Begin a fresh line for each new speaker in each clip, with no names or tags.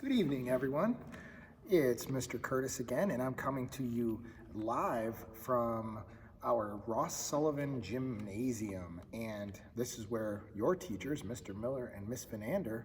Good evening, everyone. It's Mr. Curtis again, and I'm coming to you live from our Ross Sullivan Gymnasium. And this is where your teachers, Mr. Miller and Miss Finander,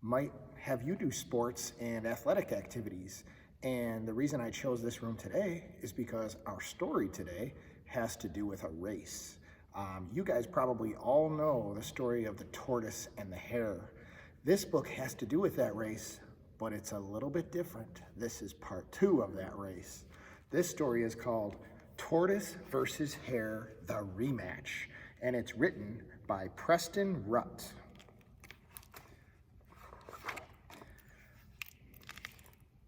might have you do sports and athletic activities. And the reason I chose this room today is because our story today has to do with a race. You guys probably all know the story of the tortoise and the hare. This book has to do with that race, but it's a little bit different. This is part 2 of that race. This story is called Tortoise versus Hare, the Rematch, and it's written by Preston Rutt.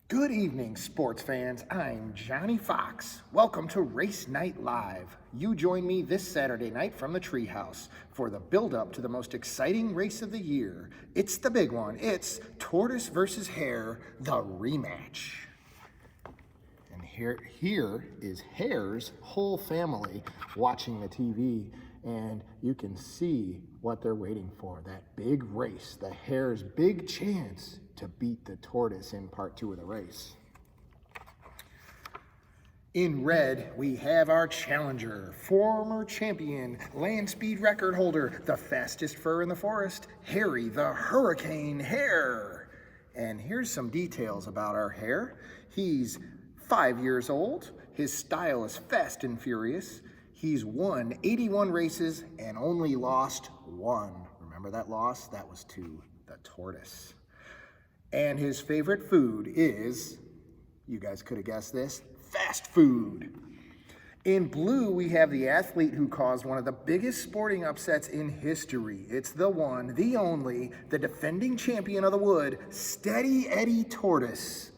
Good evening, sports fans. I'm Johnny Fox. Welcome to Race Night Live. You join me this Saturday night from the treehouse for the build-up to the most exciting race of the year. It's the big one. It's Tortoise versus Hare, the Rematch. And here is Hare's whole family watching the TV, and you can see what they're waiting for, that big race, the Hare's big chance to beat the tortoise in part 2 of the race. In red, we have our challenger, former champion, land speed record holder, the fastest fur in the forest, Hare the Hurricane Hare. And here's some details about our Hare. He's 5 years old. His style is fast and furious. He's won 81 races and only lost 1. Remember that loss? That was to the tortoise. And his favorite food is, you guys could have guessed this, fast food. In blue, we have the athlete who caused one of the biggest sporting upsets in history. It's the one, the only, the defending champion of the wood, Steady Eddie Tortoise.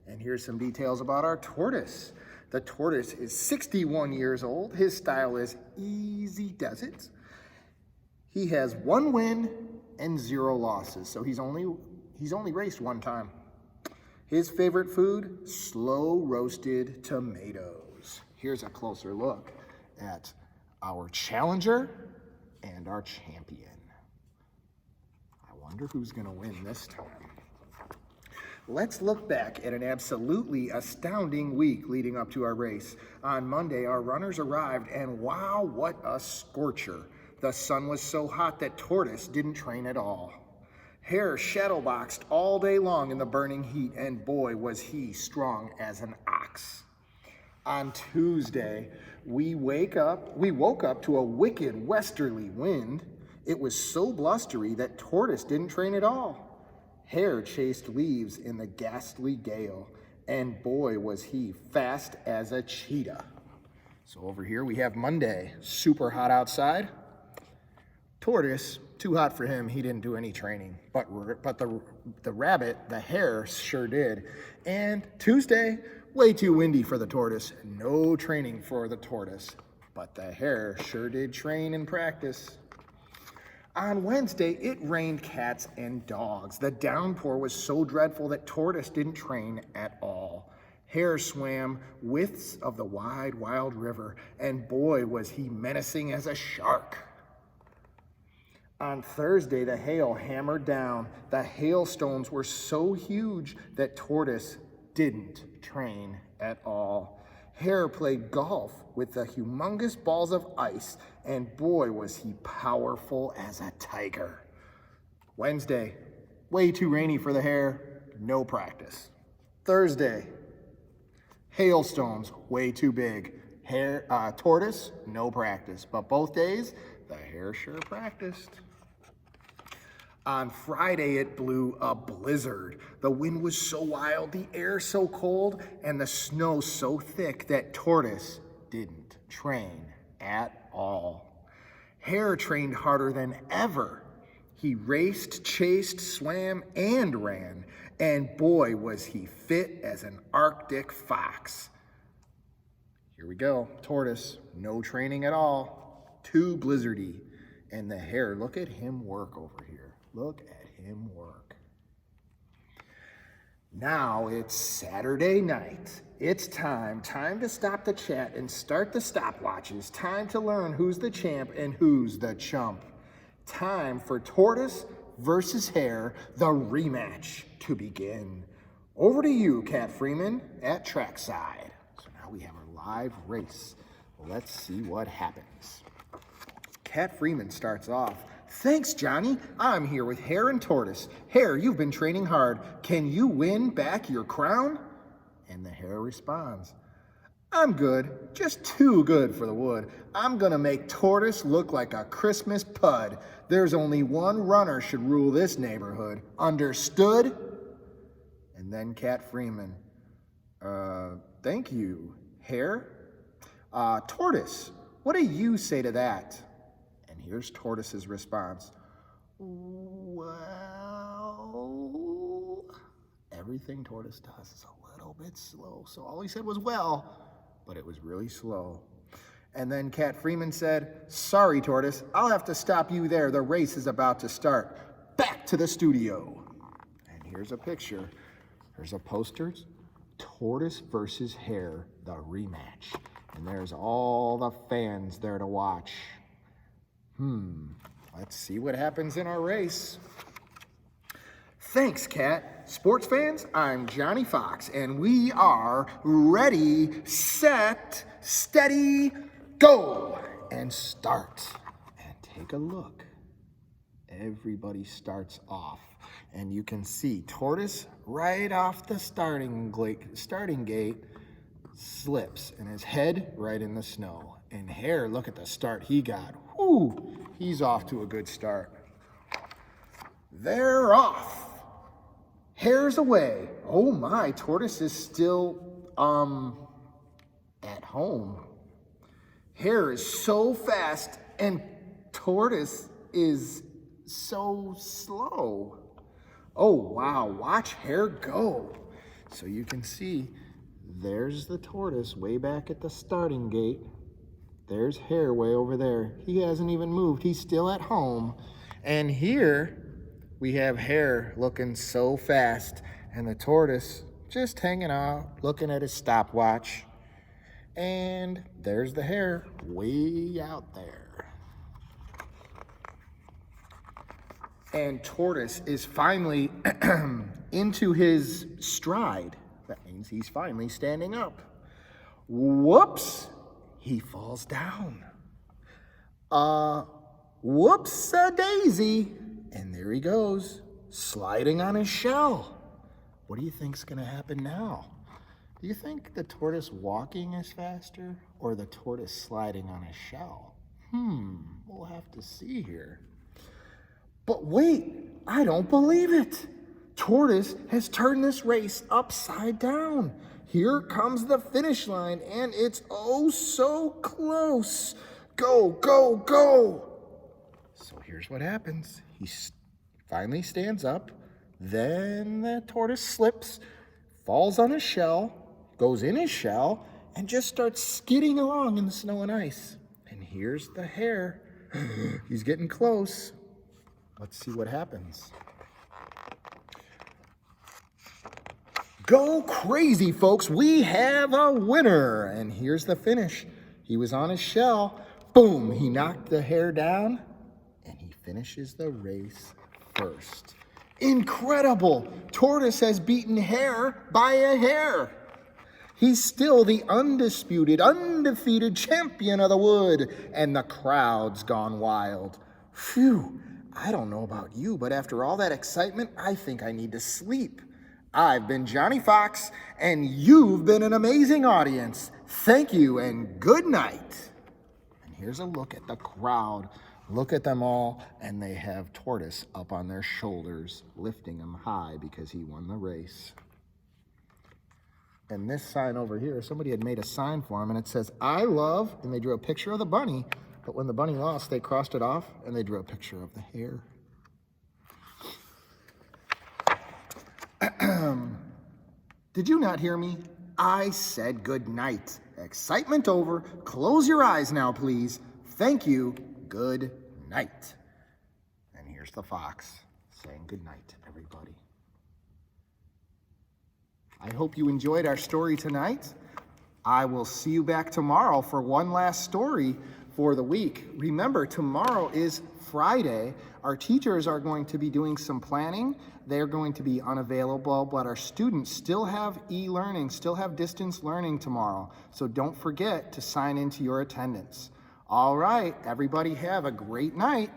And here's some details about our tortoise. The tortoise is 61 years old. His style is easy does it. He has 1 win and 0 losses, so he's only raced 1 time. His favorite food, slow roasted tomatoes. Here's a closer look at our challenger and our champion. I wonder who's gonna win this time. Let's look back at an absolutely astounding week leading up to our race. On Monday, our runners arrived, and wow, what a scorcher. The sun was so hot that Tortoise didn't train at all. Hare shadowboxed all day long in the burning heat, and boy, was he strong as an ox. On Tuesday, we woke up to a wicked westerly wind. It was so blustery that Tortoise didn't train at all. Hare chased leaves in the ghastly gale, and boy, was he fast as a cheetah. So over here we have Monday, super hot outside. Tortoise, too hot for him, he didn't do any training, but the rabbit, the hare, sure did. And Tuesday, way too windy for the tortoise, no training for the tortoise, but the hare sure did train and practice. On Wednesday, it rained cats and dogs. The downpour was so dreadful that Tortoise didn't train at all. Hare swam widths of the wide, wild river, and boy, was he menacing as a shark. On Thursday, the hail hammered down. The hailstones were so huge that Tortoise didn't train at all. Hare played golf with the humongous balls of ice, and boy, was he powerful as a tiger. Wednesday, way too rainy for the hare, no practice. Thursday, hailstones, way too big. Tortoise, no practice. But both days, the hare sure practiced. On Friday, it blew a blizzard. The wind was so wild, the air so cold, and the snow so thick that Tortoise didn't train at all. Hare trained harder than ever. He raced, chased, swam, and ran, and boy, was he fit as an Arctic fox. Here we go, Tortoise, no training at all, too blizzardy. And the hare, look at him work over here. Look at him work. Now it's Saturday night. It's time to stop the chat and start the stopwatches. Time to learn who's the champ and who's the chump. Time for Tortoise versus Hare, the rematch to begin. Over to you, Cat Freeman, at trackside. So now we have our live race. Let's see what happens. Cat Freeman starts off. Thanks, Johnny. I'm here with Hare and Tortoise. Hare, you've been training hard. Can you win back your crown? And the Hare responds, I'm good, just too good for the wood. I'm gonna make Tortoise look like a Christmas pud. There's only one runner should rule this neighborhood. Understood? And then Cat Freeman, thank you, Hare. Tortoise, what do you say to that? And here's Tortoise's response. Well, everything Tortoise does is a little bit slow. So all he said was well, but it was really slow. And then Cat Freeman said, sorry, Tortoise, I'll have to stop you there. The race is about to start. Back to the studio. And here's a picture. There's a poster. Tortoise versus Hare, the rematch. And there's all the fans there to watch. Let's see what happens in our race. Thanks, Cat. Sports fans, I'm Johnny Fox, and we are ready, set, steady, go, and start. And take a look. Everybody starts off, and you can see Tortoise right off the starting gate slips, and his head right in the snow. And Hare, look at the start he got. Whoo, he's off to a good start. They're off. Hare's away. Oh my, Tortoise is still, at home. Hare is so fast and Tortoise is so slow. Oh wow, watch Hare go. So you can see, there's the Tortoise way back at the starting gate. There's Hare way over there. He hasn't even moved, he's still at home. And here, we have Hare looking so fast, and the Tortoise just hanging out, looking at his stopwatch. And there's the Hare way out there. And Tortoise is finally into his stride. That means he's finally standing up. Whoops, he falls down. Whoops-a-daisy. And there he goes, sliding on his shell. What do you think's gonna happen now? Do you think the Tortoise walking is faster or the Tortoise sliding on his shell? We'll have to see here. But wait, I don't believe it. Tortoise has turned this race upside down. Here comes the finish line, and it's oh so close. Go, go, go. So here's what happens. He finally stands up, then the Tortoise slips, falls on his shell, goes in his shell, and just starts skidding along in the snow and ice. And here's the Hare. He's getting close. Let's see what happens. Go crazy, folks. We have a winner. And here's the finish. He was on his shell. Boom, he knocked the Hare down, and he finishes the race first. Incredible! Tortoise has beaten Hare by a hair. He's still the undisputed, undefeated champion of the wood, and the crowd's gone wild. Phew, I don't know about you, but after all that excitement, I think I need to sleep. I've been Johnny Fox, and you've been an amazing audience. Thank you, and good night. And here's a look at the crowd. Look at them all, and they have Tortoise up on their shoulders, lifting him high because he won the race. And this sign over here, somebody had made a sign for him, and it says, I love, and they drew a picture of the bunny, but when the bunny lost, they crossed it off, and they drew a picture of the Hare. Did you not hear me? I said good night. Excitement over. Close your eyes now, please. Thank you. Good night. And here's the fox saying good night, everybody. I hope you enjoyed our story tonight. I will see you back tomorrow for one last story for the week. Remember, tomorrow is Friday. Our teachers are going to be doing some planning. They're going to be unavailable, but our students still have e-learning, still have distance learning tomorrow. So don't forget to sign into your attendance. All right, everybody have a great night.